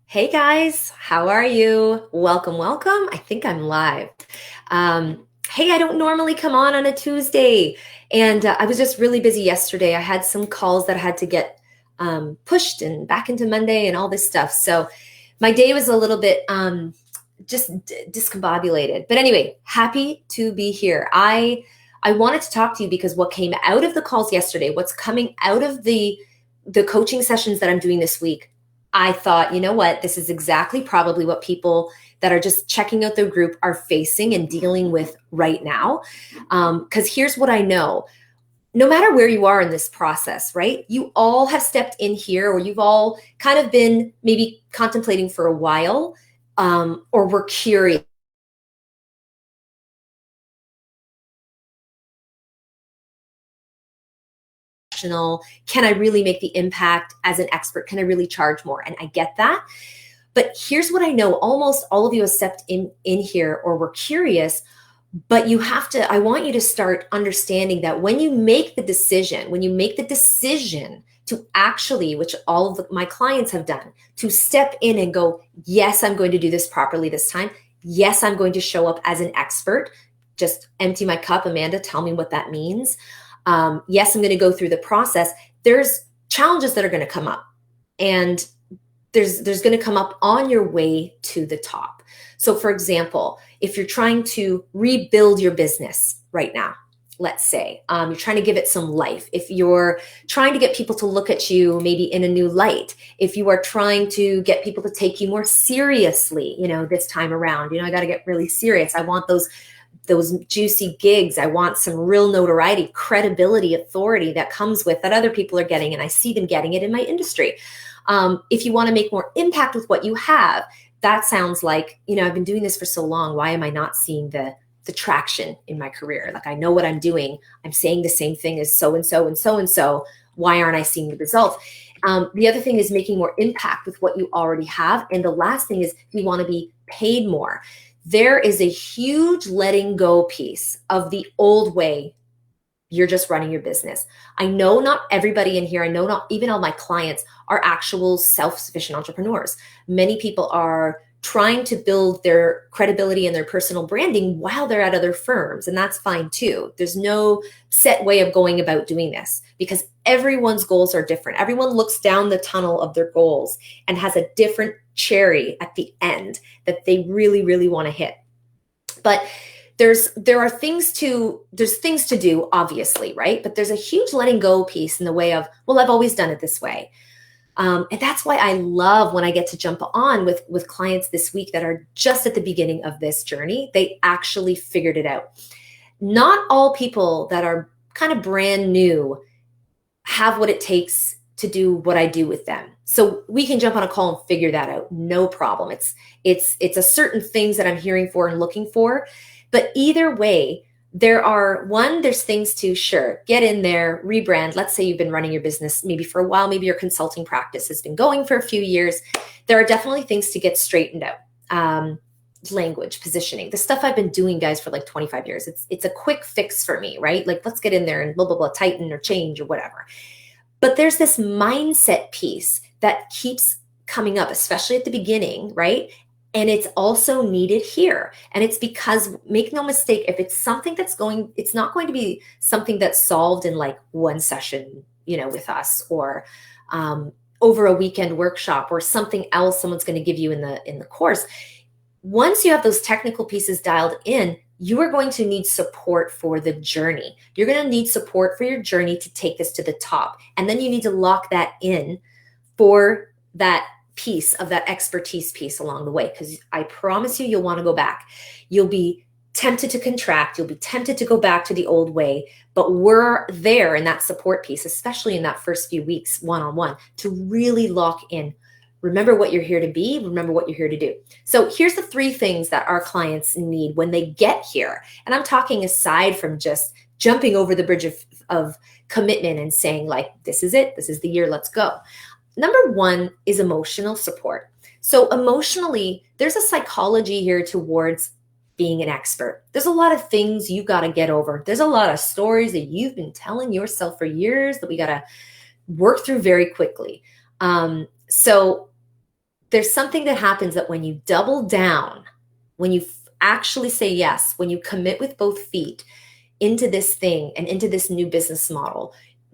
Hey guys, how are you? Welcome, welcome. I think I'm live. Hey, I don't normally come on a Tuesday, and I was just really busy yesterday. I had some calls that I had to get pushed and back into Monday and all this stuff. So my day was a little bit just discombobulated. But anyway, happy to be here. I wanted to talk to you because what came out of the calls yesterday, what's coming out of the coaching sessions that I'm doing this week, I thought, you know what, this is exactly probably what people that are just checking out their group are facing and dealing with right now. Because here's what I know: no matter where you are in this process, right? You all have stepped in here, or you've all kind of been maybe contemplating for a while, or were curious. Can I really make the impact as an expert? Can I really charge more? And I get that. But here's what I know: almost all of you have stepped in here or were curious, but you have to, I want you to start understanding that when you make the decision, to actually, which all of my clients have done, to step in and go, yes, I'm going to do this properly this time. Yes, I'm going to show up as an expert. Just empty my cup. Amanda, tell me what that means. Yes, I'm going to go through the process. There's challenges that are going to come up, and there's going to come up on your way to the top. So for example, if you're trying to rebuild your business right now, let's say you're trying to give it some life, if you're trying to get people to look at you maybe in a new light, if you are trying to get people to take you more seriously, this time around, I got to get really serious. I want those juicy gigs. I want some real notoriety, credibility, authority that comes with that other people are getting, and I see them getting it in my industry. If you want to make more impact with what you have, that sounds like, I've been doing this for so long. Why am I not seeing the traction in my career? Like, I know what I'm doing. I'm saying the same thing as so and so and so and so. Why aren't I seeing the results? The other thing is making more impact with what you already have. And the last thing is you want to be paid more. There is a huge letting go piece of the old way you're just running your business. I know not everybody in here, I know not even all my clients are actual self-sufficient entrepreneurs. Many people are trying to build their credibility and their personal branding while they're at other firms, and that's fine too. There's no set way of going about doing this because everyone's goals are different. Everyone looks down the tunnel of their goals and has a different cherry at the end that they really, really want to hit. But there's things to do, obviously, right? But there's a huge letting go piece in the way of, well, I've always done it this way. And that's why I love when I get to jump on with clients this week that are just at the beginning of this journey. They actually figured it out. Not all people that are kind of brand new have what it takes to do what I do with them. So we can jump on a call and figure that out. No problem. It's a certain things that I'm hearing for and looking for. But either way, there's things to, sure, get in there, rebrand. Let's say you've been running your business maybe for a while, maybe your consulting practice has been going for a few years. There are definitely things to get straightened out. Language, positioning, the stuff I've been doing, guys, for like 25 years. It's a quick fix for me, right? Like, let's get in there and blah, blah, blah, tighten or change or whatever. But there's this mindset piece that keeps coming up, especially at the beginning, right? And it's also needed here. And it's because, make no mistake, if it's something it's not going to be something that's solved in like one session, with us, or over a weekend workshop, or something else someone's going to give you in the course. Once you have those technical pieces dialed in, you are going to need support for the journey. You're going to need support for your journey to take this to the top. And then you need to lock that in for that piece of that expertise piece along the way, because I promise you'll want to go back. You'll be tempted to contract. You'll be tempted to go back to the old way, but we're there in that support piece, especially in that first few weeks one-on-one, to really lock in. Remember what you're here to be. Remember what you're here to do. So here's the 3 things that our clients need when they get here. And I'm talking aside from just jumping over the bridge of commitment and saying, like, this is it. This is the year. Let's go. Number 1 is emotional support. So emotionally, there's a psychology here towards being an expert. There's a lot of things you got to get over. There's a lot of stories that you've been telling yourself for years that we got to work through very quickly. So there's something that happens that when you double down, when you actually say yes, when you commit with both feet into this thing and into this new business model,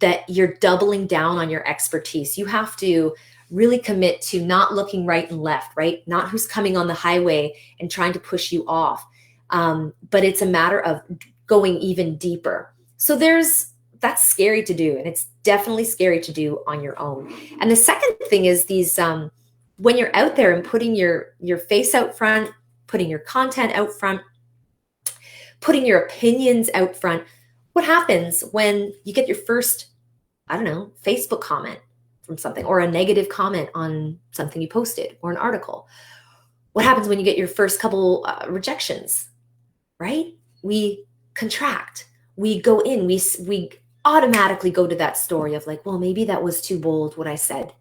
that you're doubling down on your expertise. You have to really commit to not looking right and left, right? Not who's coming on the highway and trying to push you off. But it's a matter of going even deeper. So that's scary to do. And it's definitely scary to do on your own. And the second thing is these, when you're out there and putting your face out front, putting your content out front, putting your opinions out front, what happens when you get your first, I don't know, Facebook comment from something, or a negative comment on something you posted, or an article? What happens when you get your first couple rejections, right? We contract, we go in, we automatically go to that story of like, well, maybe that was too bold what I said.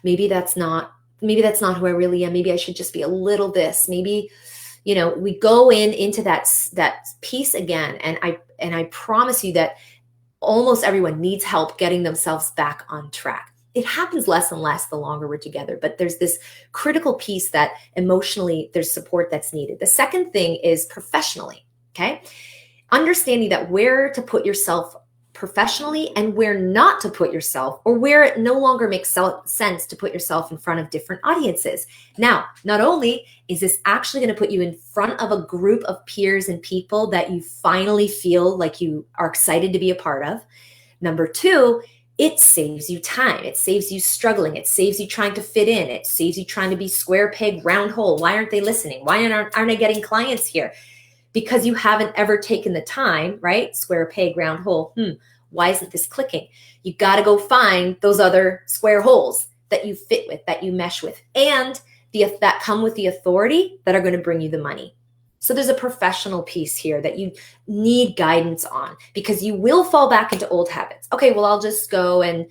Maybe that's not who I really am. Maybe I should just be a little this. Maybe, we go into that piece again. And I promise you that almost everyone needs help getting themselves back on track. It happens less and less the longer we're together, but there's this critical piece that emotionally there's support that's needed. The second thing is professionally, okay? Understanding that where to put yourself professionally and where not to put yourself, or where it no longer makes sense to put yourself in front of different audiences. Now, not only is this actually going to put you in front of a group of peers and people that you finally feel like you are excited to be a part of. Number two, it saves you time. It saves you struggling. It saves you trying to fit in. It saves you trying to be square peg, round hole. Why aren't they listening? Why aren't I getting clients here? Because you haven't ever taken the time, right? Square peg, round hole. Why isn't this clicking? You got to go find those other square holes that you fit with, that you mesh with, and that come with the authority that are going to bring you the money. So there's a professional piece here that you need guidance on, because you will fall back into old habits. Okay, well, I'll just go and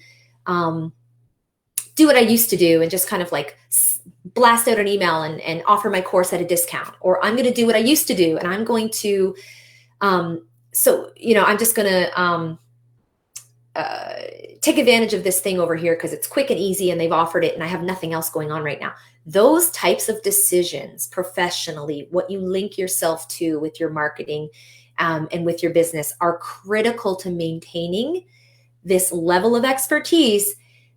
do what I used to do and just kind of like blast out an email and offer my course at a discount. Or I'm going to do what I used to do, and I'm going to, I'm just going to take advantage of this thing over here because it's quick and easy and they've offered it and I have nothing else going on right now. Those types of decisions professionally, what you link yourself to with your marketing and with your business, are critical to maintaining this level of expertise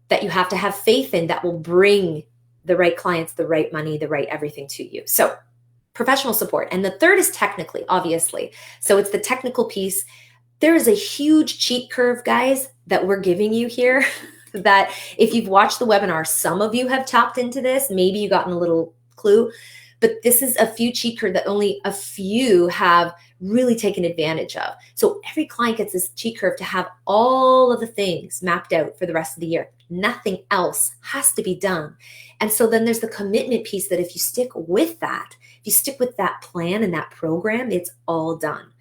that you have to have faith in, that will bring the right clients, the right money, the right everything to you. So professional support. And the third is technically, obviously. So it's the technical piece. There is a huge cheat curve, guys, that we're giving you here that if you've watched the webinar, some of you have tapped into this. Maybe you gotten a little clue, but this is a few cheat curve that only a few have really taken advantage of. So every client gets this cheat curve to have all of the things mapped out for the rest of the year. Nothing else has to be done. And so then there's the commitment piece that if you stick with that, if you stick with that plan and that program, it's all done.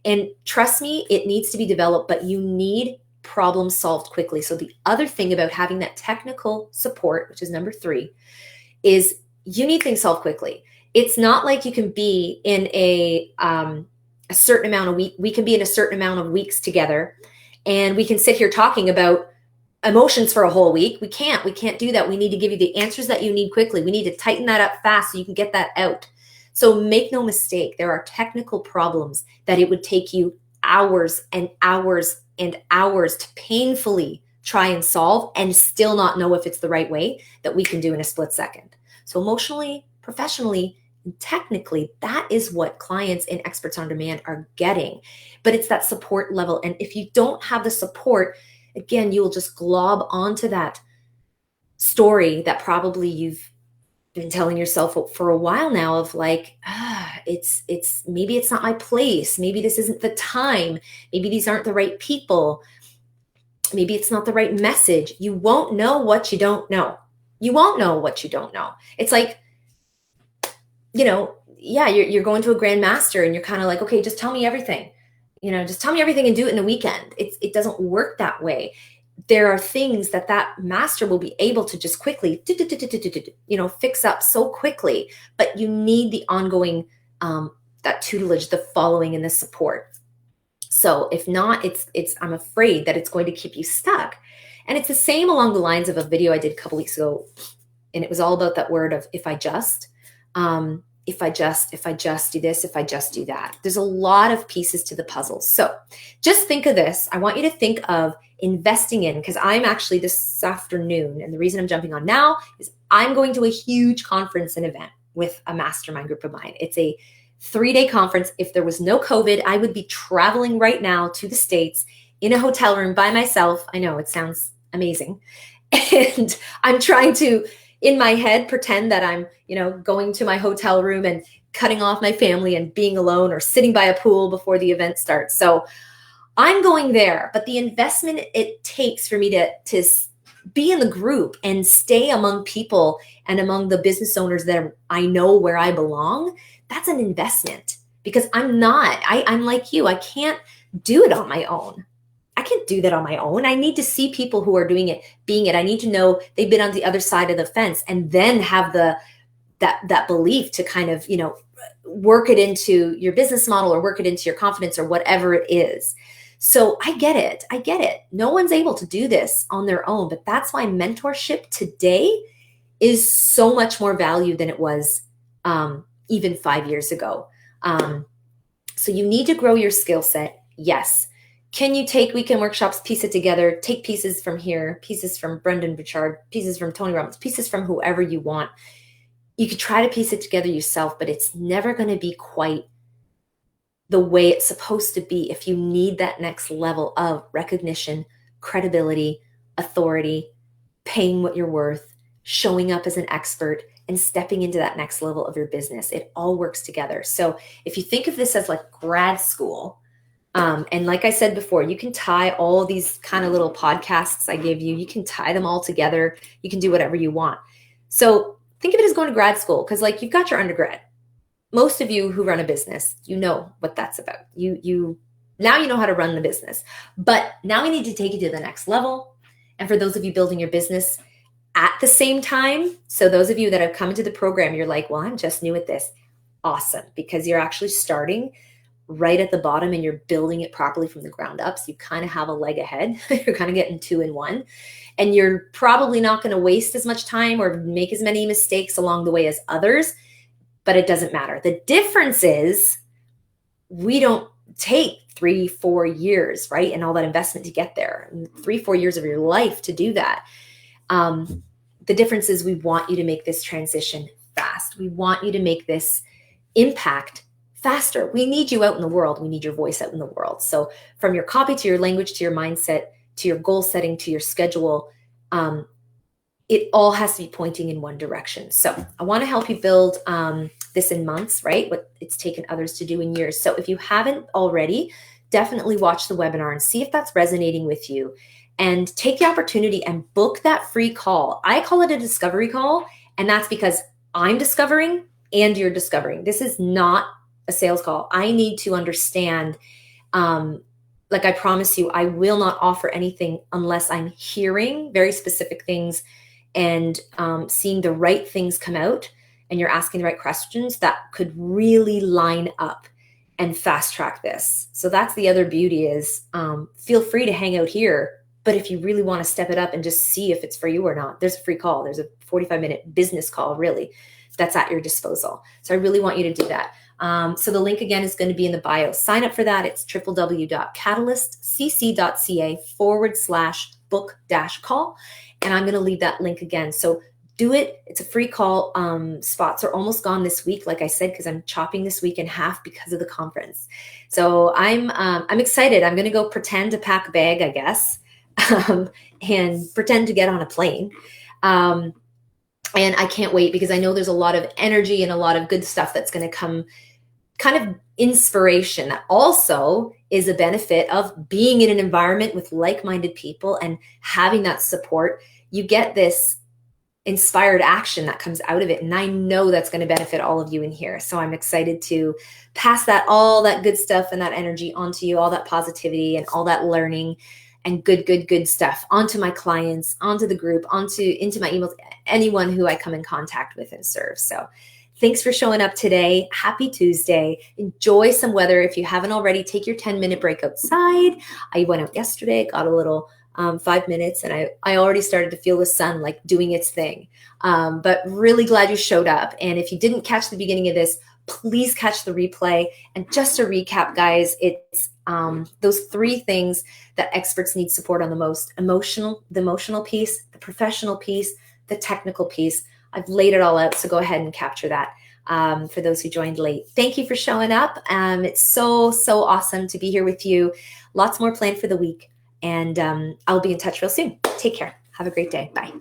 And trust me, it needs to be developed, but you need problems solved quickly. So the other thing about having that technical support, which is number 3, is you need things solved quickly. It's not like you can be in a certain amount of we can be in a certain amount of weeks together and we can sit here talking about emotions for a whole week. We can't do that. We need to give you the answers that you need quickly. We need to tighten that up fast so you can get that out. So make no mistake, there are technical problems that it would take you hours and hours and hours to painfully try and solve and still not know if it's the right way, that we can do in a split second. So emotionally, professionally, and technically, that is what clients and experts on demand are getting. But it's that support level. And if you don't have the support, again, you will just glob onto that story that probably you've been telling yourself for a while now of like, it's maybe it's not my place. Maybe this isn't the time. Maybe these aren't the right people. Maybe it's not the right message. You won't know what you don't know. You won't know what you don't know. It's like, you're going to a grandmaster and you're kind of like, okay, just tell me everything. Just tell me everything and do it in a weekend. It doesn't work that way. There are things that master will be able to just quickly, fix up so quickly, but you need the ongoing, that tutelage, the following and the support. So if not, I'm afraid that it's going to keep you stuck. And it's the same along the lines of a video I did a couple weeks ago. And it was all about that word of if I just do this, if I just do that. There's a lot of pieces to the puzzle. So just think of this. I want you to think of investing in, because I'm actually this afternoon, and the reason I'm jumping on now is I'm going to a huge conference and event with a mastermind group of mine. It's a 3-day conference. If there was no COVID, I would be traveling right now to the States in a hotel room by myself. I know it sounds amazing. And I'm trying to, in my head, pretend that I'm, going to my hotel room and cutting off my family and being alone, or sitting by a pool before the event starts. So I'm going there, but the investment it takes for me to be in the group and stay among people and among the business owners that I know where I belong, that's an investment, because I'm like you. I can't do it on my own. I can't do that on my own. I need to see people who are doing it, being it. I need to know they've been on the other side of the fence, and then have that belief to kind of, work it into your business model, or work it into your confidence, or whatever it is. So I get it. No one's able to do this on their own, but that's why mentorship today is so much more value than it was even 5 years ago. So you need to grow your skill set. Yes. Can you take weekend workshops, piece it together, take pieces from here, pieces from Brendan Burchard, pieces from Tony Robbins, pieces from whoever you want. You could try to piece it together yourself, but it's never going to be quite the way it's supposed to be if you need that next level of recognition, credibility, authority, paying what you're worth, showing up as an expert, and stepping into that next level of your business. It all works together. So if you think of this as like grad school, and like I said before, you can tie all of these kind of little podcasts I gave you, you can tie them all together. You can do whatever you want. So think of it as going to grad school, because like you've got your undergrad. Most of you who run a business, you know what that's about. You now you know how to run the business, but now we need to take it to the next level. And for those of you building your business at the same time, so those of you that have come into the program, you're like, well, I'm just new at this. Awesome, because you're actually starting right at the bottom and you're building it properly from the ground up. So you kind of have a leg ahead. You're kind of getting 2 in 1. And you're probably not going to waste as much time or make as many mistakes along the way as others, but it doesn't matter. The difference is we don't take 3-4 years, right? And all that investment to get there, 3-4 years of your life to do that. The difference is we want you to make this transition fast. We want you to make this impact faster. We need you out in the world. We need your voice out in the world. So from your copy to your language, to your mindset, to your goal setting, to your schedule, it all has to be pointing in one direction. So I want to help you build this in months, right? What it's taken others to do in years. So if you haven't already, definitely watch the webinar and see if that's resonating with you, and take the opportunity and book that free call. I call it a discovery call, and that's because I'm discovering and you're discovering. This is not a sales call. I need to understand, like I promise you, I will not offer anything unless I'm hearing very specific things and seeing the right things come out, and you're asking the right questions that could really line up and fast track this. So that's the other beauty is feel free to hang out here. But if you really want to step it up and just see if it's for you or not, there's a free call. There's a 45-minute business call, really, that's at your disposal. So I really want you to do that. So the link again is going to be in the bio. Sign up for that. It's www.catalystcc.ca/book-call. And I'm going to leave that link again. So do it. It's a free call. Spots are almost gone this week, like I said, because I'm chopping this week in half because of the conference. So I'm excited. I'm going to go pretend to pack a bag, I guess, and pretend to get on a plane. And I can't wait, because I know there's a lot of energy and a lot of good stuff that's going to come, kind of inspiration that also is a benefit of being in an environment with like-minded people and having that support. You get this inspired action that comes out of it. And I know that's going to benefit all of you in here. So I'm excited to pass all that good stuff and that energy onto you, all that positivity and all that learning and good stuff onto my clients, onto the group, into my emails, anyone who I come in contact with and serve. So thanks for showing up today. Happy Tuesday. Enjoy some weather. If you haven't already, take your 10-minute break outside. I went out yesterday, got a little 5 minutes, and I already started to feel the sun like doing its thing. But really glad you showed up. And if you didn't catch the beginning of this, please catch the replay. And just to recap, guys, it's those three things that experts need support on the most: the emotional piece, the professional piece, the technical piece. I've laid it all out, so go ahead and capture that. For those who joined late, thank you for showing up. It's so awesome to be here with you. Lots more planned for the week, and I'll be in touch real soon. Take care. Have a great day. Bye.